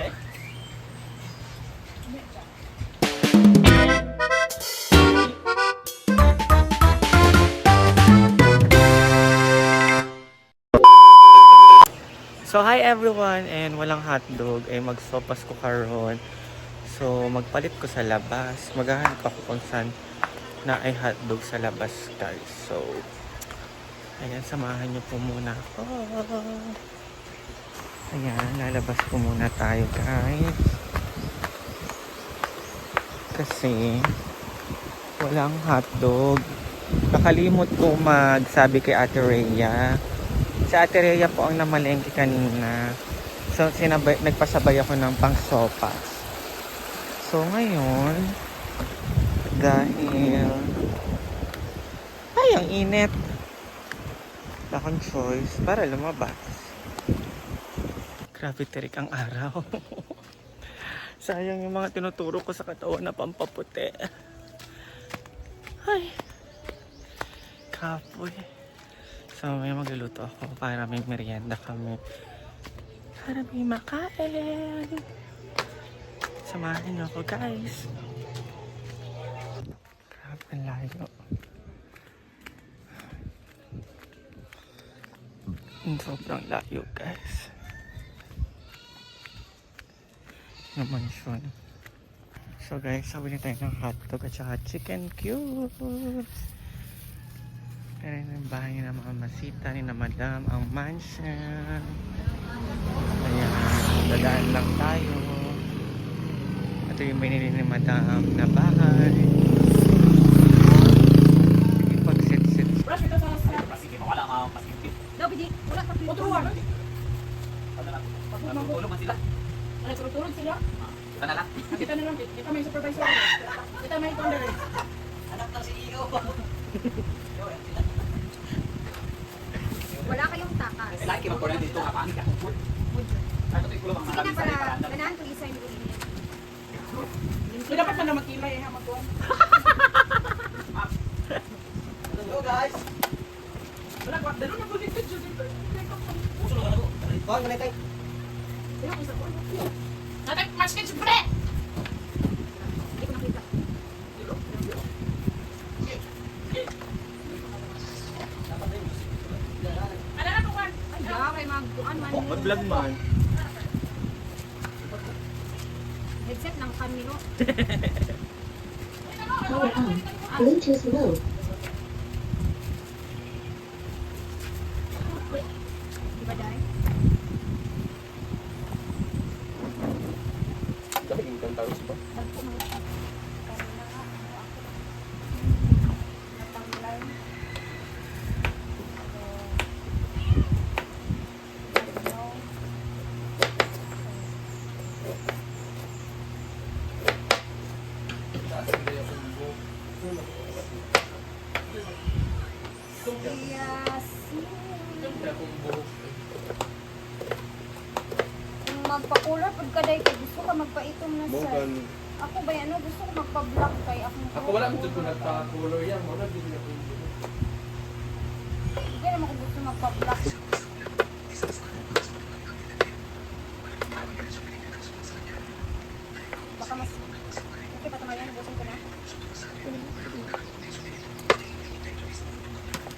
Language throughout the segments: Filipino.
So hi everyone, and walang hotdog ay magsopas ko karon. So magpalit ko sa labas. Maghahanap ako kung saan na ay hotdog sa labas, guys. So ayan, samahan niyo po muna ako. Ayan, lalabas po muna tayo, guys. Kasi walang hotdog. Nakalimot ko magsabi kay Ate Rhea. Si Ate Rhea po ang namalengke kanina. So, nagpasabay ako ng pang-sopas. So, ngayon, dahil ay, ang init. Wala akong choice para lumabas. Grabe terik ang araw. Sayang yung mga tinuturo ko sa katawan na pampaputi. Ay, kapoy. So, may magluluto ako para may merienda kami. Para may makain. Samahan niyo ako, guys. Grabe, ang layo. Sobrang layo, guys. Naman siya. So, guys, sabi tayo ng hotdog at saka chicken cubes. Pero yung bahay na mga masita ni na Madam ang mansion. Ayan, dadaan lang tayo. Ito yung binili ni Madam na bahay. Sige, pag-sit-sit. Sige, wala nga akong pasikip. Daw, bidi. Wala pa. Matulungan. Natutulog man sila. Nagtutulog sila. Kita na lang. Kita na lang. Kita may supervisor. Kita may tolerance. Anak ng CEO. Wala kayong takas. Lagi magpura dito nga pangit ka. Ay, ito ikulo mga Sige na para ganahan ko isa yung ulit. Hindi dapat na magkilay eh, magkuhan. Hello guys. Wala, dalo na po dito. Puso lang ako. Kuhan, manitay. Ayun, isa ko. Natay, maskin siyempre! Hindi ko nakita. Ano na po, Juan? Ay, kay magkuhan man. Mag-vlog man. Headset ng Camilo. Power on. Bluetooth low. Di ba, Day? Dami yung tawag siya. Yes. Kung magpa-color pag kaday kay gusto ka magpa-itom na sa. Ako ba yan? Gusto ko magpa-black kay Ako wala mo dito nagka-color yan. Wala din ako. Hindi naman ko gusto magpa-black. Baka mas okay pa tamayan. Gusto ko na.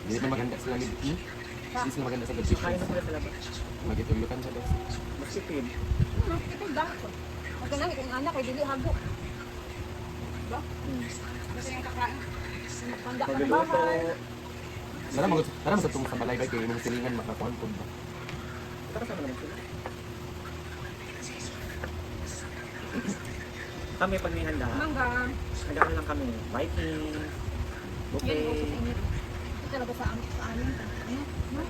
Hindi na maganda sila ni Bikini. Hindi sila maganda sa gabi. Kain na sila sa labas. Magitulukan sa labas. Magsipid. Ito yung dahil ko. Magkanang itong anak ay dili hago. Diba? Kasi yung kakain. Handa ka ng bahay. Sana magtutong sa balay ba kayo yung silingan makakuhan po ba? Kami pag may handa, Mangga. handa lang kami. Viking, Yan yung buffet. uso sa init. Ito talaga sa amin. Ano?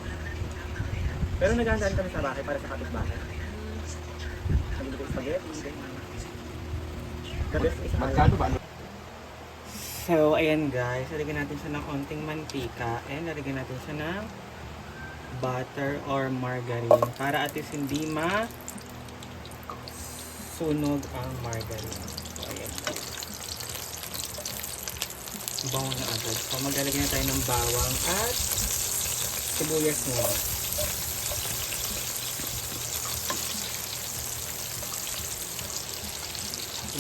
Pero naghahandaan kami sa bahay para sa kapitbahay. Nagbibigay spaghetti, ganyan. The best is Magkano ba? So, ayan guys, lalagyan natin siya ng konting mantika and lalagyan natin siya ng butter or margarine para at least hindi sunog ang margarine. So, ayan. Bango na agad. So, maglalagyan na tayo ng bawang at sibuyas mo.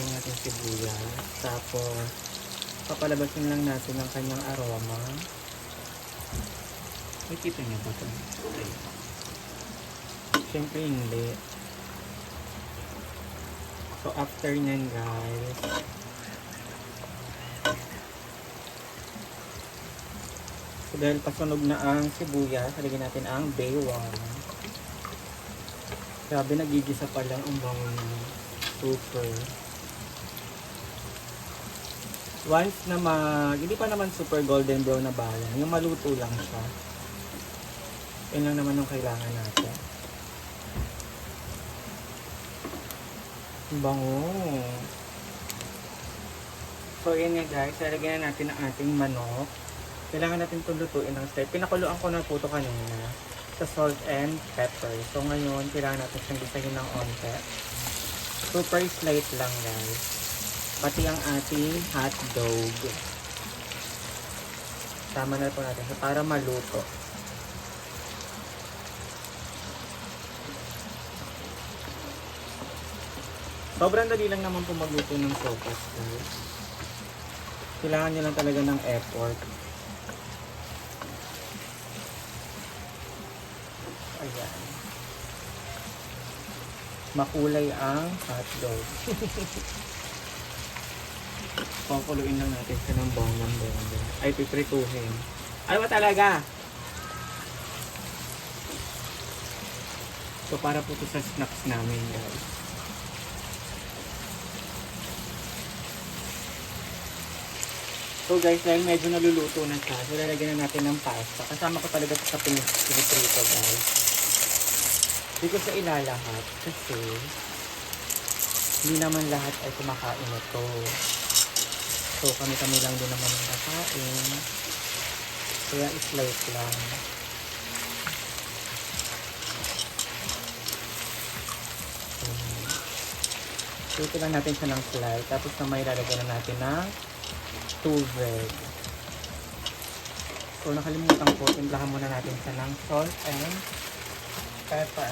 lalagyan natin sibuyas. Tapos, papalabasin lang natin ang kanyang aroma. Nakikita niyo ba ito? Siyempre hindi. So, after nyan guys, so dahil pasunog na ang sibuyas, lagyan natin ang bawang. Grabe, nagigisa pa lang ang bango niya. Super. Once na hindi pa naman super golden brown na bayan, yung maluto lang siya. Yun lang naman yung kailangan natin. Ang bango. So, yun nga guys, lalagyan na natin ang ating manok. Kailangan natin itong lutuin ng step. Pinakuluan ko na po ito kanina sa salt and pepper. So, ngayon, kailangan natin siyang gisahin ng onte. Super slight lang guys. Pati ang ating hot dog. Tama na po natin so, para maluto. Sobrang dali lang naman po magluto ng sopas guys. Kailangan nyo lang talaga ng effort. Ayan. Makulay ang hotdog. Pakuluin lang natin siya ng bawang. Ay, piprituhin. Ay, talaga? So, para po ito sa snacks namin guys. So guys, dahil medyo naluluto na siya, so lalagyan na natin ng pasta. Kasama ko talaga sa piniprito guys. Hindi ko siya ilalahat kasi hindi naman lahat ay kumakain ito. So kami-kami lang din naman nakakain. Kaya slice lang. So ito lang natin siya ng slice. Tapos na may lalagyan na natin ng tubig. So, nakalimutan ko, timplahan muna natin siya ng salt and pepper.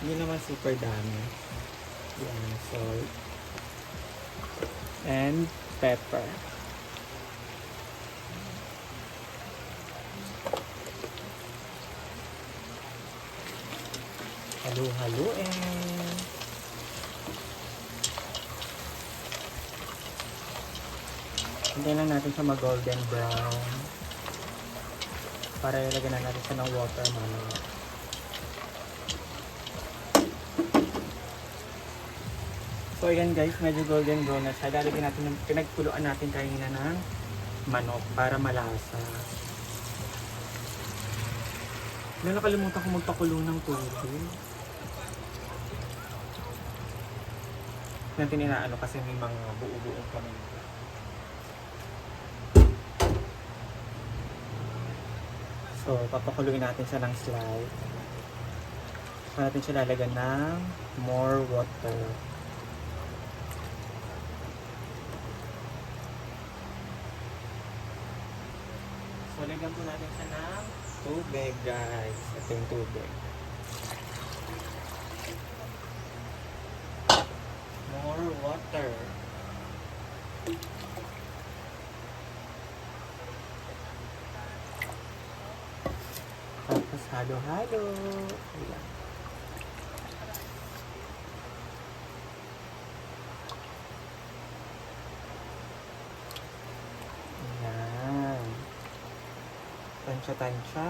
Hindi naman super dami. Yan, salt and pepper. Halu-haluin. Hintayin lang natin siya mag-golden brown para ilagyan na natin siya ng water mamaya. So ayan guys, medyo golden brown na siya. Lalagyan natin yung pinagkuluan natin kanina ng manok para malasa. Nakalimutan ko magpakulo ng tubig. Natin inaano kasi may mga buo-buong kami. So, papakuluin natin siya ng slide. So, natin siya lalagyan ng more water. So, lagyan po natin siya ng tubig, guys. Ito yung tubig. More water. Tapos halo-halo. Ayan. Ayan. Tansya-tansya.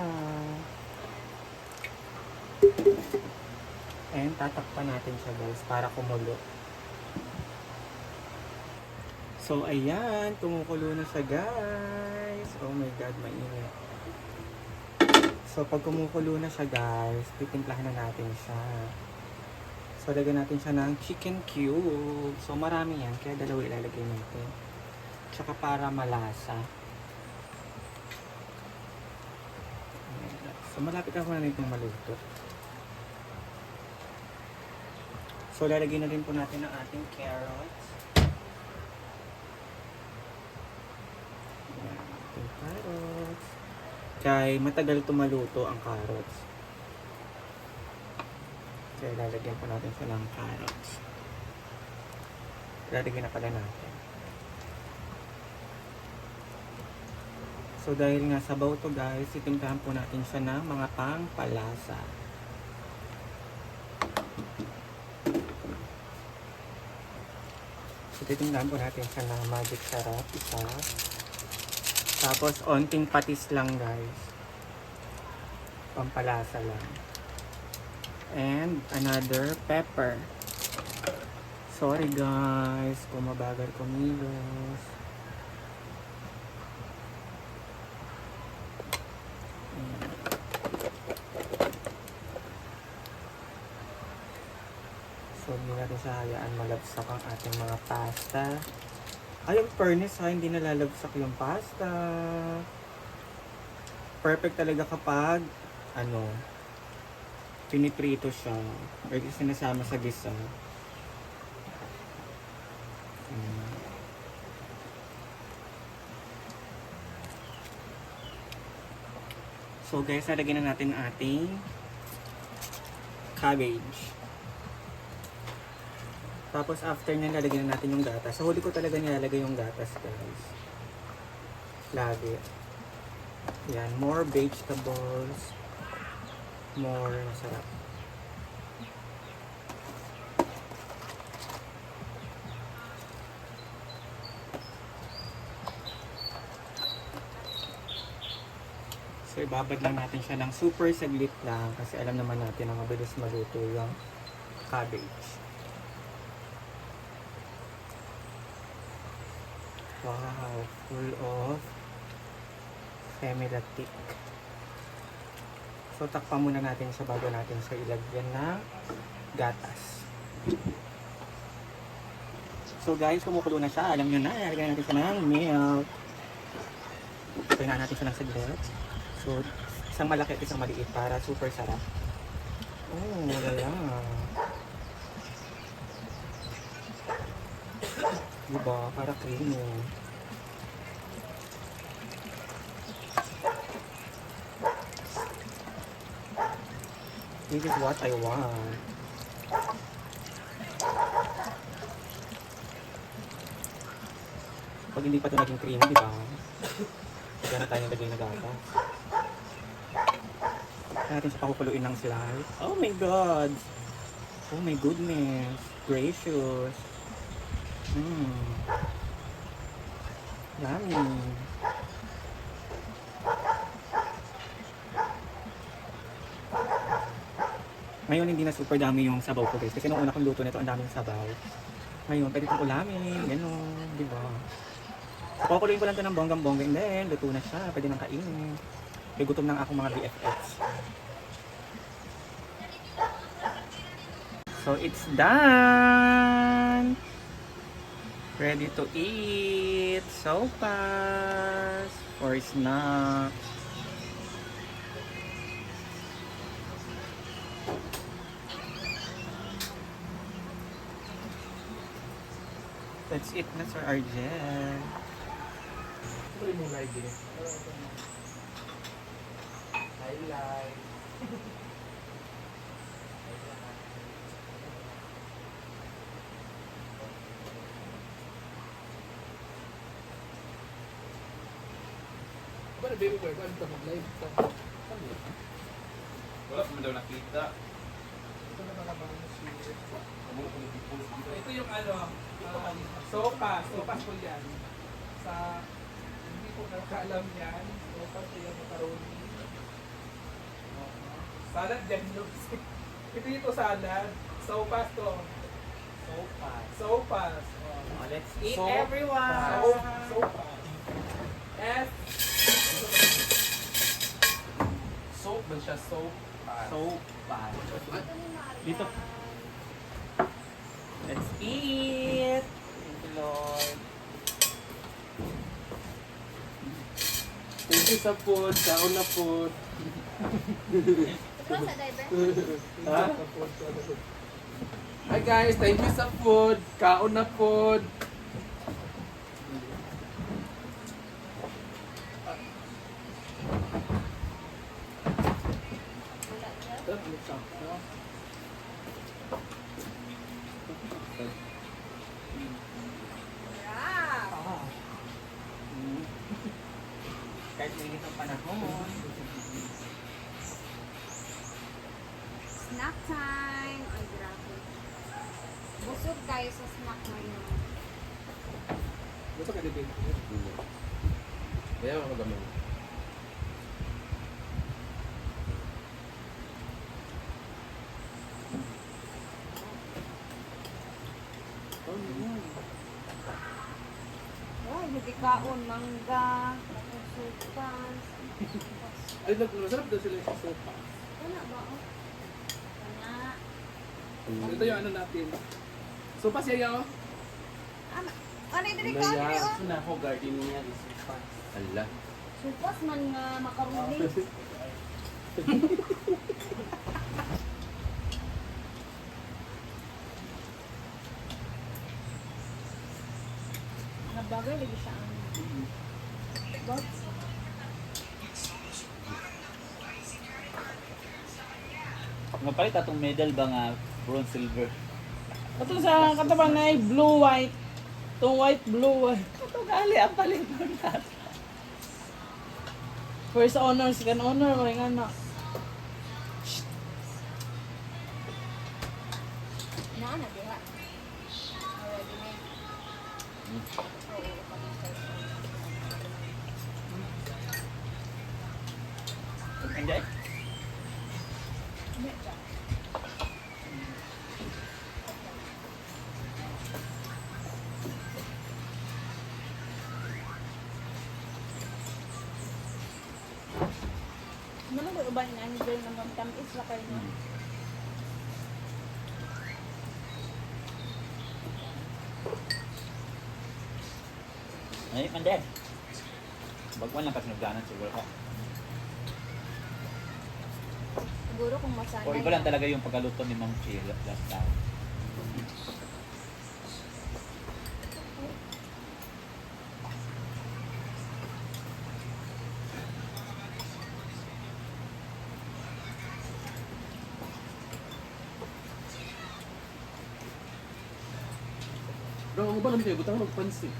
And tatakpan natin siya guys para kumulo. So ayan, kumukulo na siya guys. Oh my god, mainit. So, pag kumukulo na siya guys, titimplahan na natin siya. So, lagyan natin siya ng chicken cube. So, marami yan. Kaya dalawa ilalagay natin. Tsaka para malasa. So, malapit ako na itong maluto. So, lalagyan na rin po natin ang ating carrots. Ayan, ating carrots. Kaya matagal tumaluto ang carrots. Kaya lalagyan po natin siya ng carrots. Lalagyan na pala natin. So dahil nga sabaw to guys, itimplahan po natin siya ng mga pangpalasa. So titimplahan po natin siya ng magic sarap, isa. Tapos onting patis lang guys. Pampalasa lang. And another pepper. Sorry guys, kung mabagal kumilos. So, hindi natin siya hayaan malabsak ang ating mga pasta. Ay, yung furnace ha, hindi nalalabsak yung pasta. Perfect talaga kapag, piniprito siya. Or sinasama sa gisa. So guys, nalagyan na natin ang ating cabbage. Tapos after nyan, lalagyan na natin yung gatas. Sa huli ko talaga nilalagay yung gatas guys. Lagi. Yan, more vegetables. More masarap. So ibabad lang natin siya ng super saglit lang kasi alam naman natin na mabilis maluto yung cabbage. Wow, full of semi-latik. So takpan muna natin siya bago natin siya ilagyan ng gatas. So guys, kumukulo na siya. Alam nyo na, ilagyan natin siya ng milk. Tingnan natin siya ng saglit. So, isang malaki at isang maliit para super sarap. Oh, wala. Diba? Para creamy. This is what I want. Pag hindi pa ito naging creamy, diba? Kaya na tayo naging nagata. Kaya natin siya pakukuluin ng slice. Oh my God! Oh my goodness! Gracious! Yummy! Ngayon hindi na super dami yung sabaw ko guys. Kasi nung una kong luto nito, ang daming sabaw. Ngayon, pwede itong ulamin. Gano'n. Diba? Pakukuluin ko lang ito ng bonggang-bongga. And then, luto na siya. Pwede nang kainin. Kaya gutom ng akong mga BFFs. So, it's done! Ready to eat! So fast! For snack! Let's eat na, Sir Arjel. Tuloy mo live din. Highlight. Ba, baby boy, paano ka mag-live? Wala pa daw nakita. Ito yung sopas po yan. Sa, hindi po nakakaalam yan, sopas po yung macaroni. Salad dyan yung, ito yung salad, sopas to. Sopas. Oh, let's eat, So- everyone! Sopas. S. Soap ba siya? Sopas. Sopas. Dito. Let's eat! Thank you, Lord. Thank you sa food. Kaon na food. Ha? Hi guys, thank you sa food. Kaon na food. Yeah. Kahit mainit ang panahon. Snack time. Ay, grabe. Busog tayo sa snack ngayon. Gusto ka dito. Kaya ako gamay. Ay, hindi kaon. Mangga. Supas. Ay, masarap daw sila sa sopa. Wala ba? Oh? Wala. Ito yung ano natin. Sopa siya oh. Ano yung dili kaon? Dili, oh. Na ako garden niya is pa. Ala. Supas man nga makaroni. Nabagay lagi siya ang bots. Mapalit atong medal ba nga bronze silver? Ito sa katawan na ay blue white. Itong white blue white. Ito gali ang palit mo na. First honor, second honor, mga nga na. Na diha. Already made. Oo, Enjoy? Ano ba uban na ang girl ng tamis la kayo no? Ay, mande. Bagwan lang kasi nagdanan siguro ka. Siguro kung masanay. O iba lang talaga yung pagkaluto ni Ma'am Chi last time. Bro, ang ba namin kayo? Butang magpansin.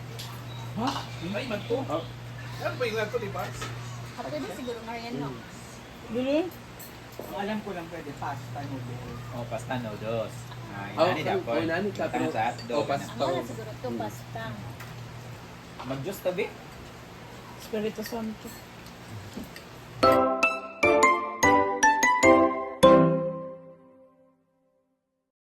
Ha? Ay, magto. Ano ba yung lato, di ba? Pwede siguro nga yan no. Dili? Ang alam ko lang pwede pasta noodles. O, pasta noodles. Oh, Inani dapat. inani ka, pero- Sa hotdog. oh, pasta. Ang wala siguro to pasta. Mag-juice tabi. Espiritu Santo.